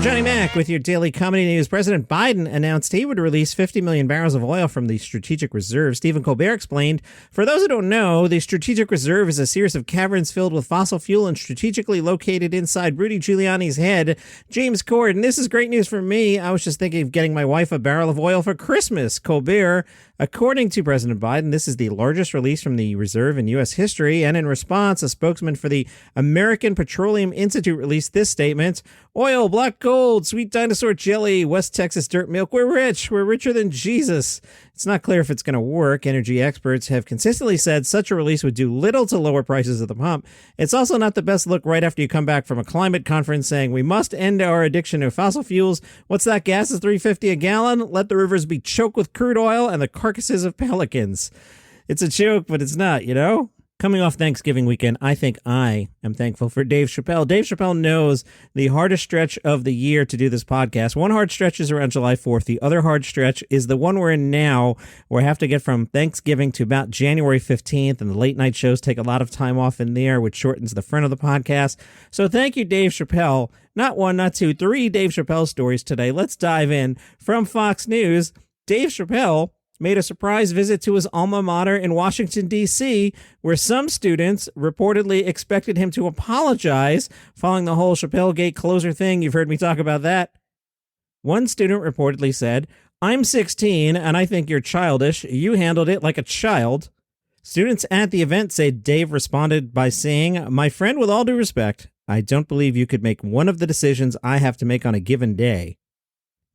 Johnny Mac with your daily comedy news. President Biden announced he would release 50 million barrels of oil from the Strategic Reserve. Stephen Colbert explained, for those who don't know, the Strategic Reserve is a series of caverns filled with fossil fuel and strategically located inside Rudy Giuliani's head. James Corden, this is great news for me. I was just thinking of getting my wife a barrel of oil for Christmas. Colbert, according to President Biden, this is the largest release from the reserve in U.S. history. And in response, a spokesman for the American Petroleum Institute released this statement. Oil, black gold, sweet dinosaur jelly, West Texas dirt milk. We're rich. We're richer than Jesus. It's not clear if it's going to work. Energy experts have consistently said such a release would do little to lower prices at the pump. It's also not the best look right after you come back from a climate conference saying we must end our addiction to fossil fuels. What's that? Gas is $3.50 a gallon. Let the rivers be choked with crude oil and the carcasses of pelicans. It's a joke, but it's not, you know? Coming off Thanksgiving weekend, I think I am thankful for Dave Chappelle. Dave Chappelle knows the hardest stretch of the year to do this podcast. One hard stretch is around July 4th. The other hard stretch is the one we're in now, where I have to get from Thanksgiving to about January 15th, and the late night shows take a lot of time off in there, which shortens the front of the podcast. So thank you, Dave Chappelle. Not one, not two, three Dave Chappelle stories today. Let's dive in. From Fox News, Dave Chappelle made a surprise visit to his alma mater in Washington, D.C., where some students reportedly expected him to apologize following the whole Chappelle-gate closer thing. You've heard me talk about that. One student reportedly said, "I'm 16 and I think you're childish. You handled it like a child." Students at the event say Dave responded by saying, "My friend, with all due respect, I don't believe you could make one of the decisions I have to make on a given day."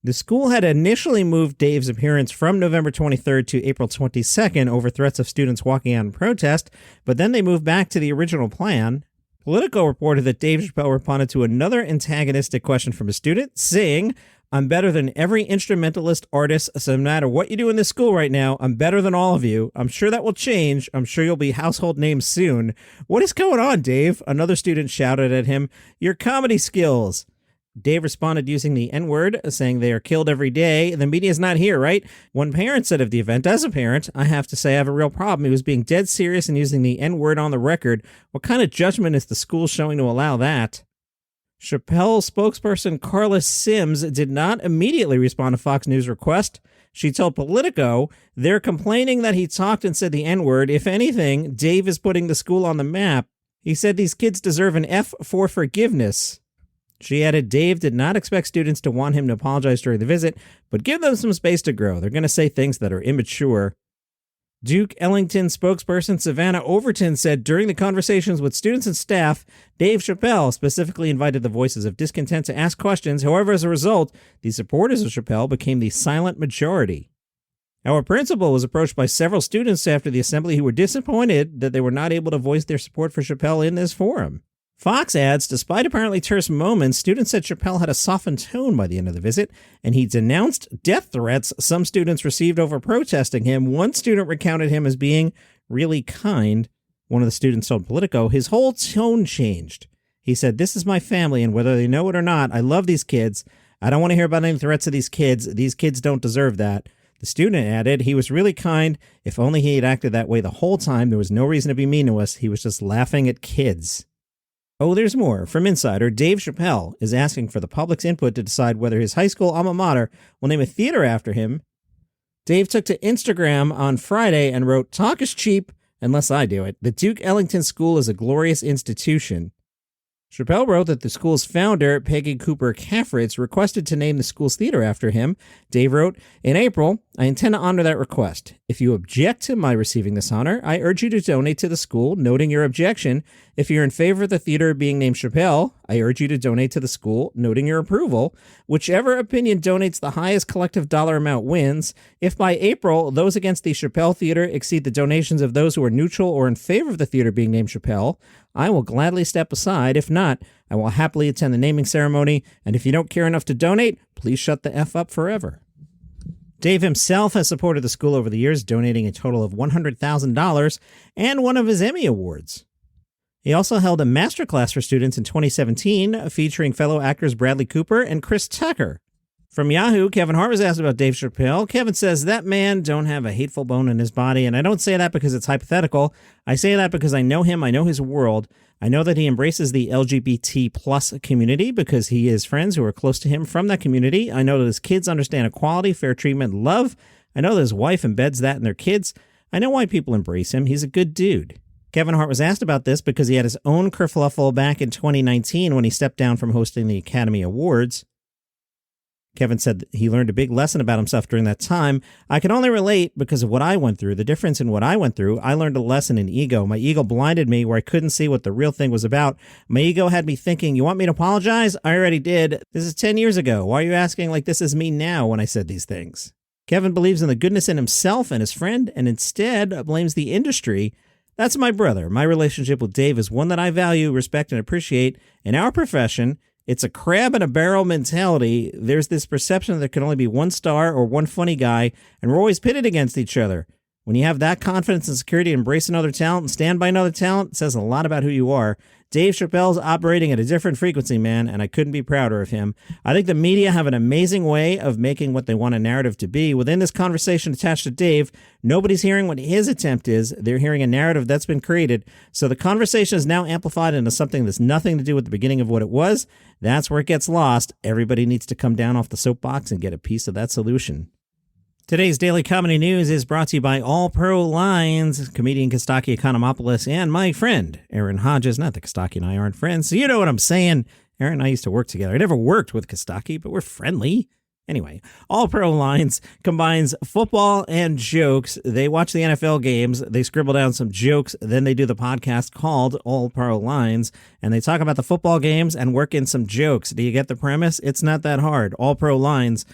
The school had initially moved Dave's appearance from November 23rd to April 22nd over threats of students walking out in protest, but then they moved back to the original plan. Politico reported that Dave Chappelle responded to another antagonistic question from a student, saying, "I'm better than every instrumentalist artist, so no matter what you do in this school right now, I'm better than all of you. I'm sure that will change. I'm sure you'll be household names soon." What is going on, Dave? Another student shouted at him, "Your comedy skills." Dave responded using the N-word, saying they are killed every day. The media's not here, right? One parent said of the event, "As a parent, I have to say I have a real problem. He was being dead serious and using the N-word on the record. What kind of judgment is the school showing to allow that?" Chappelle spokesperson Carla Sims did not immediately respond to Fox News' request. She told Politico, "They're complaining that he talked and said the N-word. If anything, Dave is putting the school on the map. He said these kids deserve an F for forgiveness." She added Dave did not expect students to want him to apologize during the visit, but give them some space to grow. They're going to say things that are immature. Duke Ellington spokesperson Savannah Overton said during the conversations with students and staff, Dave Chappelle specifically invited the voices of discontent to ask questions. However, as a result, the supporters of Chappelle became the silent majority. Our principal was approached by several students after the assembly who were disappointed that they were not able to voice their support for Chappelle in this forum. Fox adds, despite apparently terse moments, students said Chappelle had a softened tone by the end of the visit, and he denounced death threats some students received over protesting him. One student recounted him as being really kind. One of the students told Politico his whole tone changed. He said, "This is my family, and whether they know it or not, I love these kids. I don't want to hear about any threats to these kids. These kids don't deserve that." The student added, "He was really kind. If only he had acted that way the whole time. There was no reason to be mean to us. He was just laughing at kids." Oh, there's more. From Insider, Dave Chappelle is asking for the public's input to decide whether his high school alma mater will name a theater after him. Dave took to Instagram on Friday and wrote, "Talk is cheap unless I do it. The Duke Ellington School is a glorious institution." Chappelle wrote that the school's founder, Peggy Cooper Caffritz, requested to name the school's theater after him. Dave wrote, "In April, I intend to honor that request. If you object to my receiving this honor, I urge you to donate to the school, noting your objection. If you're in favor of the theater being named Chappelle, I urge you to donate to the school, noting your approval. Whichever opinion donates the highest collective dollar amount wins. If by April, those against the Chappelle Theater exceed the donations of those who are neutral or in favor of the theater being named Chappelle, I will gladly step aside. If not, I will happily attend the naming ceremony. And if you don't care enough to donate, please shut the F up forever." Dave himself has supported the school over the years, donating a total of $100,000 and one of his Emmy Awards. He also held a masterclass for students in 2017, featuring fellow actors Bradley Cooper and Chris Tucker. From Yahoo, Kevin Hart was asked about Dave Chappelle. Kevin says, "That man don't have a hateful bone in his body, and I don't say that because it's hypothetical. I say that because I know him, I know his world. I know that he embraces the LGBT plus community because he has friends who are close to him from that community. I know that his kids understand equality, fair treatment, love. I know that his wife embeds that in their kids. I know why people embrace him. He's a good dude. Kevin Hart was asked about this because he had his own kerfluffle back in 2019 when he stepped down from hosting the Academy Awards. Kevin said that he learned a big lesson about himself during that time. I can only relate because of what I went through. The difference in what I went through, I learned a lesson in ego. My ego blinded me where I couldn't see what the real thing was about. My ego had me thinking, you want me to apologize? I already did. This is 10 years ago. Why are you asking like this is me now when I said these things? Kevin believes in the goodness in himself and his friend and instead blames the industry. That's my brother. My relationship with Dave is one that I value, respect, and appreciate. In our profession, it's a crab in a barrel mentality. There's this perception that there can only be one star or one funny guy, and we're always pitted against each other. When you have that confidence and security to embrace another talent and stand by another talent, it says a lot about who you are. Dave Chappelle's operating at a different frequency, man, and I couldn't be prouder of him. I think the media have an amazing way of making what they want a narrative to be. Within this conversation attached to Dave, nobody's hearing what his attempt is. They're hearing a narrative that's been created. So the conversation is now amplified into something that's nothing to do with the beginning of what it was. That's where it gets lost. Everybody needs to come down off the soapbox and get a piece of that solution. Today's Daily Comedy News is brought to you by All Pro Lines, comedian Kostaki Economopoulos, and my friend, Aaron Hodges. Not that Kostaki and I aren't friends, so you know what I'm saying. Aaron and I used to work together. I never worked with Kostaki, but we're friendly. Anyway, All Pro Lines combines football and jokes. They watch the NFL games, they scribble down some jokes, then they do the podcast called All Pro Lines, and they talk about the football games and work in some jokes. Do you get the premise? It's not that hard. All Pro Lines.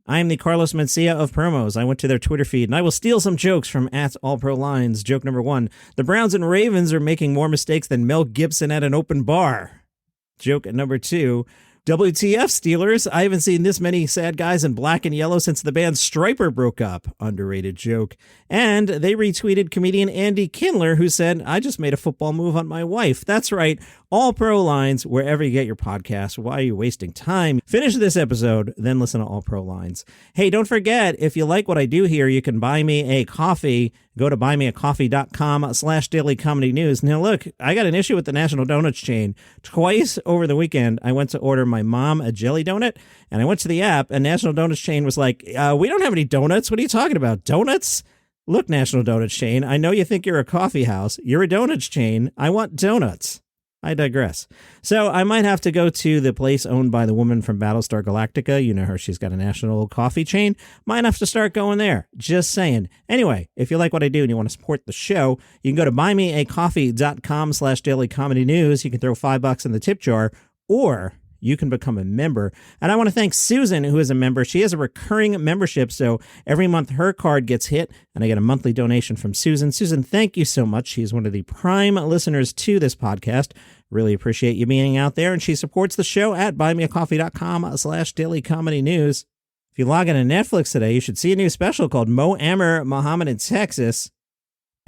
I am the Carlos Mencia of promos. I went to their Twitter feed, and I will steal some jokes from @AllProLines. Joke number 1. The Browns and Ravens are making more mistakes than Mel Gibson at an open bar. Joke number 2. WTF, Steelers? I haven't seen this many sad guys in black and yellow since the band Stryper broke up. Underrated joke. And they retweeted comedian Andy Kindler, who said, I just made a football move on my wife. That's right. All Pro Lines, wherever you get your podcast. Why are you wasting time? Finish this episode, then listen to All Pro Lines. Hey, don't forget, if you like what I do here, you can buy me a coffee. Go to buymeacoffee.com/daily comedy news. Now, look, I got an issue with the National Donuts chain. Twice over the weekend, I went to order my mom a jelly donut, and I went to the app, and National Donuts chain was like, we don't have any donuts. What are you talking about? Donuts? Look, National Donuts chain, I know you think you're a coffee house. You're a donuts chain. I want donuts. I digress. So I might have to go to the place owned by the woman from Battlestar Galactica. You know her. She's got a national coffee chain. Might have to start going there. Just saying. Anyway, if you like what I do and you want to support the show, you can go to buymeacoffee.com/daily comedy news. You can throw $5 in the tip jar, or you can become a member. And I want to thank Susan, who is a member. She has a recurring membership, so every month her card gets hit, and I get a monthly donation from Susan. Susan, thank you so much. She is one of the prime listeners to this podcast. Really appreciate you being out there, and she supports the show at buymeacoffee.com/daily comedy news. If you log into Netflix today, you should see a new special called Mo Amer, Muhammad in Texas.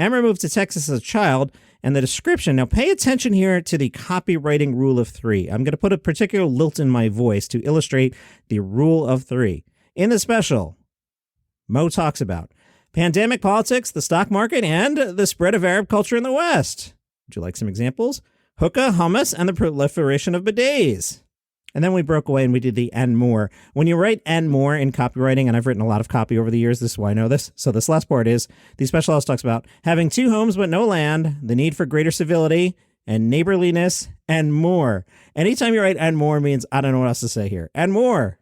Amer moved to Texas as a child, and the description. Now, pay attention here to the copywriting rule of 3. I'm going to put a particular lilt in my voice to illustrate the rule of 3. In the special, Mo talks about pandemic politics, the stock market, and the spread of Arab culture in the West. Would you like some examples? Hookah, hummus, and the proliferation of bidets. And then we broke away and we did the and more. When you write and more in copywriting, and I've written a lot of copy over the years, this is why I know this. So this last part is, the special house talks about having 2 homes but no land, the need for greater civility and neighborliness, and more. Anytime you write and more means I don't know what else to say here. And more.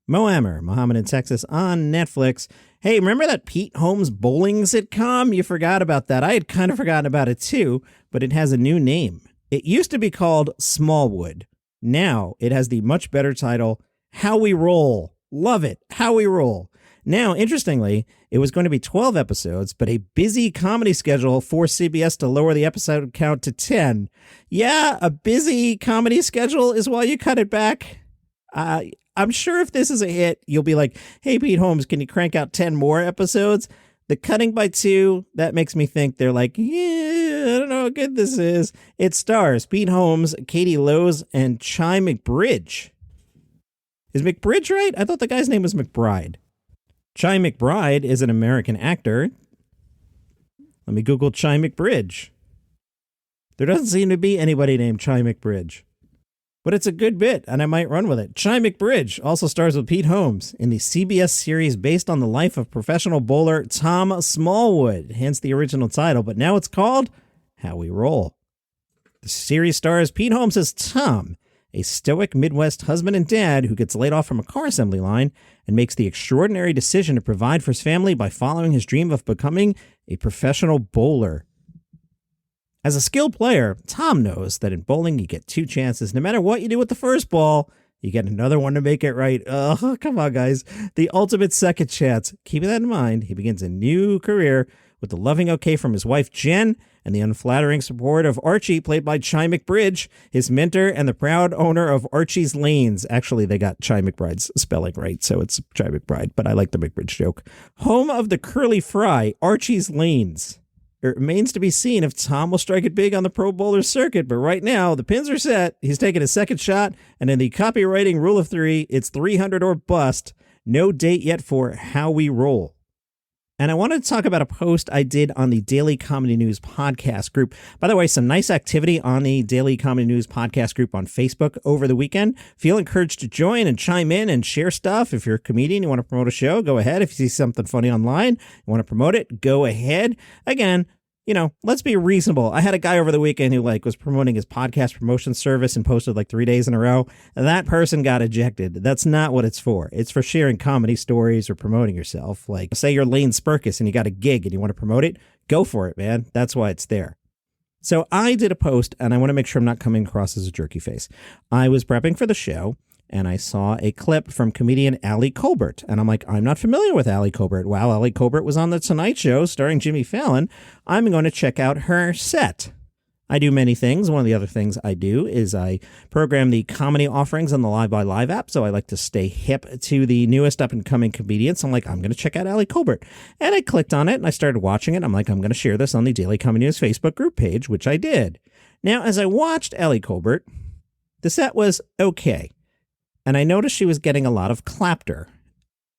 Mo Amer, Muhammad in Texas on Netflix. Hey, remember that Pete Holmes bowling sitcom? You forgot about that. I had kind of forgotten about it too, but it has a new name. It used to be called Smallwood. Now it has the much better title, How We Roll. Love it. How We Roll. Now, interestingly, it was going to be 12 episodes, but a busy comedy schedule forced CBS to lower the episode count to 10. Yeah, a busy comedy schedule is why you cut it back. I'm sure if this is a hit, you'll be like, hey, Pete Holmes, can you crank out 10 more episodes? The cutting by 2, that makes me think they're like, yeah, I don't know how good this is. It stars Pete Holmes, Katie Lowes, and Chi McBridge. Is McBridge right? I thought the guy's name was McBride. Chi McBride is an American actor. Let me Google Chi McBridge. There doesn't seem to be anybody named Chi McBridge. But it's a good bit, and I might run with it. Chi McBridge also stars with Pete Holmes in the CBS series based on the life of professional bowler Tom Smallwood, hence the original title, but now it's called How We Roll. The series stars Pete Holmes as Tom, a stoic Midwest husband and dad who gets laid off from a car assembly line and makes the extraordinary decision to provide for his family by following his dream of becoming a professional bowler. As a skilled player, Tom knows that in bowling you get two chances. No matter what you do with the first ball, you get another one to make it right. Oh, come on, guys. The ultimate second chance. Keeping that in mind, he begins a new career with the loving okay from his wife, Jen, and the unflattering support of Archie, played by Chi McBridge, his mentor and the proud owner of Archie's Lanes. Actually, they got Chi McBride's spelling right, so it's Chi McBride, but I like the McBridge joke. Home of the curly fry, Archie's Lanes. It remains to be seen if Tom will strike it big on the pro bowler circuit, but right now, the pins are set. He's taking a second shot, and in the copywriting rule of three, it's 300 or bust. No date yet for How We Roll. And I wanted to talk about a post I did on the Daily Comedy News podcast group. By the way, some nice activity on the Daily Comedy News podcast group on Facebook over the weekend. Feel encouraged to join and chime in and share stuff. If you're a comedian, you want to promote a show, go ahead. If you see something funny online, you want to promote it, go ahead. Again, let's be reasonable. I had a guy over the weekend who was promoting his podcast promotion service and posted 3 days in a row. That person got ejected. That's not what it's for. It's for sharing comedy stories or promoting yourself. Say you're Lane Spurkis and you got a gig and you want to promote it. Go for it, man. That's why it's there. So I did a post, and I want to make sure I'm not coming across as a jerky face. I was prepping for the show, and I saw a clip from comedian Ali Colbert. And I'm like, I'm not familiar with Ali Colbert. Wow, Ali Colbert was on The Tonight Show starring Jimmy Fallon. I'm going to check out her set. I do many things. One of the other things I do is I program the comedy offerings on the Live by Live app. So I like to stay hip to the newest up-and-coming comedians. So I'm like, I'm going to check out Ali Colbert. And I clicked on it, and I started watching it. I'm like, I'm going to share this on the Daily Comedy News Facebook group page, which I did. Now, as I watched Ali Colbert, the set was okay. And I noticed she was getting a lot of clapter.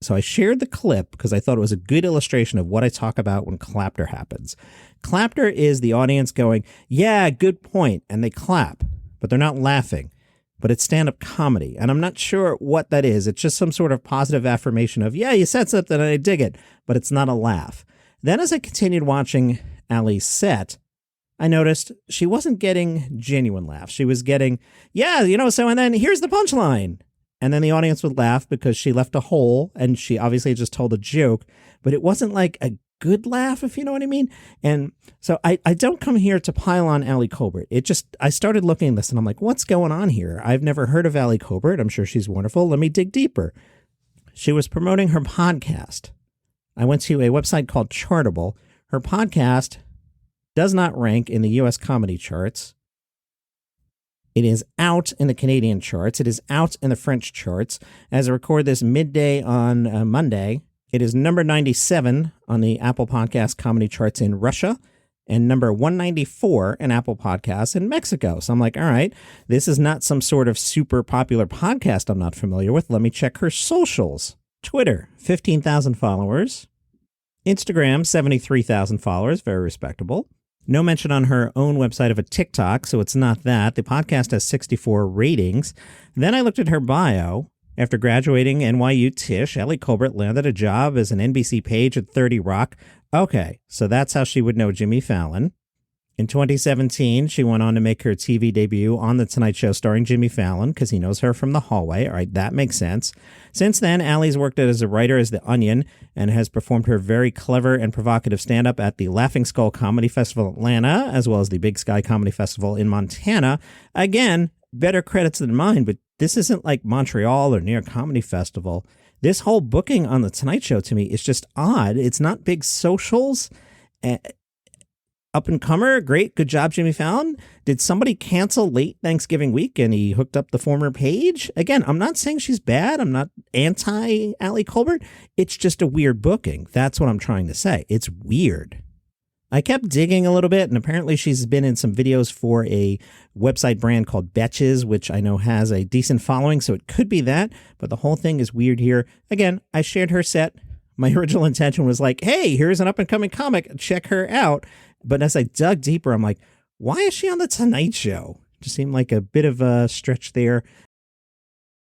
So I shared the clip because I thought it was a good illustration of what I talk about when clapter happens. Clapter is the audience going, yeah, good point. And they clap, but they're not laughing. But it's stand-up comedy. And I'm not sure what that is. It's just some sort of positive affirmation of, yeah, you said something and I dig it. But it's not a laugh. Then as I continued watching Ali's set, I noticed she wasn't getting genuine laughs. She was getting, yeah, and then here's the punchline. And then the audience would laugh because she left a hole and she obviously just told a joke, but it wasn't like a good laugh, if you know what I mean. And so I don't come here to pile on Ali Colbert. I started looking at this and I'm like, what's going on here? I've never heard of Ali Colbert. I'm sure she's wonderful. Let me dig deeper. She was promoting her podcast. I went to a website called Chartable. Her podcast does not rank in the U.S. comedy charts. It is out in the Canadian charts. It is out in the French charts. As I record this midday on Monday, it is number 97 on the Apple Podcast comedy charts in Russia and number 194 in Apple Podcasts in Mexico. So I'm like, all right, this is not some sort of super popular podcast I'm not familiar with. Let me check her socials. Twitter, 15,000 followers. Instagram, 73,000 followers. Very respectable. No mention on her own website of a TikTok, so it's not that. The podcast has 64 ratings. Then I looked at her bio. After graduating NYU Tisch, Ali Colbert landed a job as an NBC page at 30 Rock. Okay, so that's how she would know Jimmy Fallon. In 2017, she went on to make her TV debut on The Tonight Show starring Jimmy Fallon because he knows her from the hallway. All right, that makes sense. Since then, Ali's worked as a writer as The Onion and has performed her very clever and provocative stand-up at the Laughing Skull Comedy Festival in Atlanta, as well as the Big Sky Comedy Festival in Montana. Again, better credits than mine, but this isn't like Montreal or New York Comedy Festival. This whole booking on The Tonight Show to me is just odd. It's not big socials. Up and comer, great, good job, Jimmy Fallon. Did somebody cancel late Thanksgiving week and he hooked up the former page? Again, I'm not saying she's bad. I'm not anti-Ali Colbert. It's just a weird booking. That's what I'm trying to say. It's weird. I kept digging a little bit, and apparently she's been in some videos for a website brand called Betches, which I know has a decent following, so it could be that, but the whole thing is weird here. Again, I shared her set. My original intention was like, hey, here's an up-and-coming comic. Check her out. But as I dug deeper, I'm like, Why is she on the Tonight Show? Just seemed like a bit of a stretch there.